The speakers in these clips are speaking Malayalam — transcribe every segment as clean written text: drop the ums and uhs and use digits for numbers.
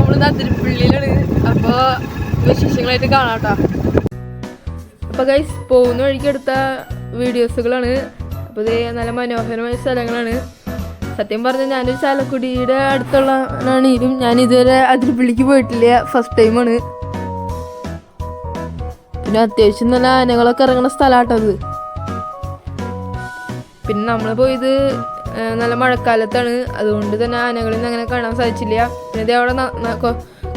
നമ്മളിത് അതിരപ്പള്ളിയിലാണ്. അപ്പോൾ വിശേഷങ്ങളായിട്ട് കാണാട്ടോ. അപ്പോൾ ഗൈസ് പോകുന്ന വഴിക്ക് എടുത്ത വീഡിയോസുകളാണ്. അപ്പോൾ ഇത് നല്ല മനോഹരമായ സ്ഥലങ്ങളാണ്. സത്യം പറഞ്ഞാൽ ഞാനൊരു ചാലക്കുടിയുടെ അടുത്തുള്ളതാണെങ്കിലും ഞാൻ ഇതുവരെ അതിരപ്പള്ളിക്ക് പോയിട്ടില്ല, ഫസ്റ്റ് ടൈമാണ്. പിന്നെ അത്യാവശ്യം നല്ല ആനകളൊക്കെ ഇറങ്ങുന്ന സ്ഥലമാട്ടത്. പിന്നെ നമ്മൾ പോയത് നല്ല മഴക്കാലത്താണ്, അതുകൊണ്ട് തന്നെ ആനകളിൽ നിന്ന് അങ്ങനെ കാണാൻ സാധിച്ചില്ല. പിന്നെ ഇത് അവിടെ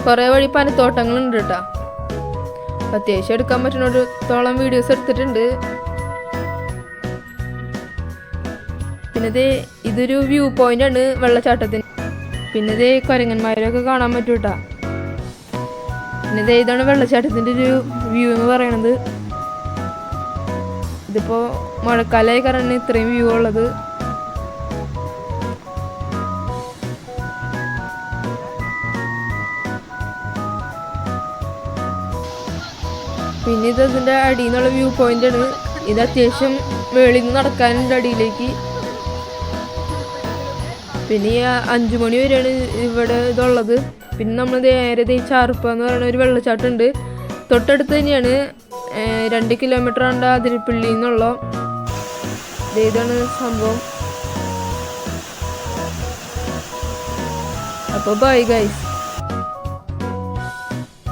കുറേ വഴി പനത്തോട്ടങ്ങളുണ്ട് കേട്ടോ. അത്യാവശ്യം എടുക്കാൻ പറ്റുന്നിടത്തോളം വീഡിയോസ് എടുത്തിട്ടുണ്ട്. പിന്നെ ഇതൊരു വ്യൂ പോയിന്റ് ആണ് വെള്ളച്ചാട്ടത്തിന്. പിന്നെ കുരങ്ങന്മാരൊക്കെ കാണാൻ പറ്റും കേട്ടോ. പിന്നെ ഇതാണ് വെള്ളച്ചാട്ടത്തിൻ്റെ ഒരു വ്യൂ എന്ന് പറയണത്. ഇതിപ്പോൾ മഴക്കാലമായി കാരണം ഇത്രയും വ്യൂ ഉള്ളത്. പിന്നെ ഇതിൻ്റെ അടിയിൽ നിന്നുള്ള വ്യൂ പോയിന്റ് ആണ്. ഇത് അത്യാവശ്യം മേളിൽ നിന്ന് നടക്കാനുണ്ട് അടിയിലേക്ക്. പിന്നെ ഈ 5 മണി വരെയാണ് ഇവിടെ ഇതുള്ളത്. പിന്നെ നമ്മൾ നേരെ ചാർപ്പ എന്ന് പറയുന്ന ഒരു വെള്ളച്ചാട്ടം ഉണ്ട്, തൊട്ടടുത്ത് തന്നെയാണ്. 2 കിലോമീറ്റർ ഉണ്ട് അതിരപ്പള്ളിയിൽ നിന്നുള്ള. ഇതാണ് സംഭവം. അപ്പോൾ ബൈ ഗൈസ്.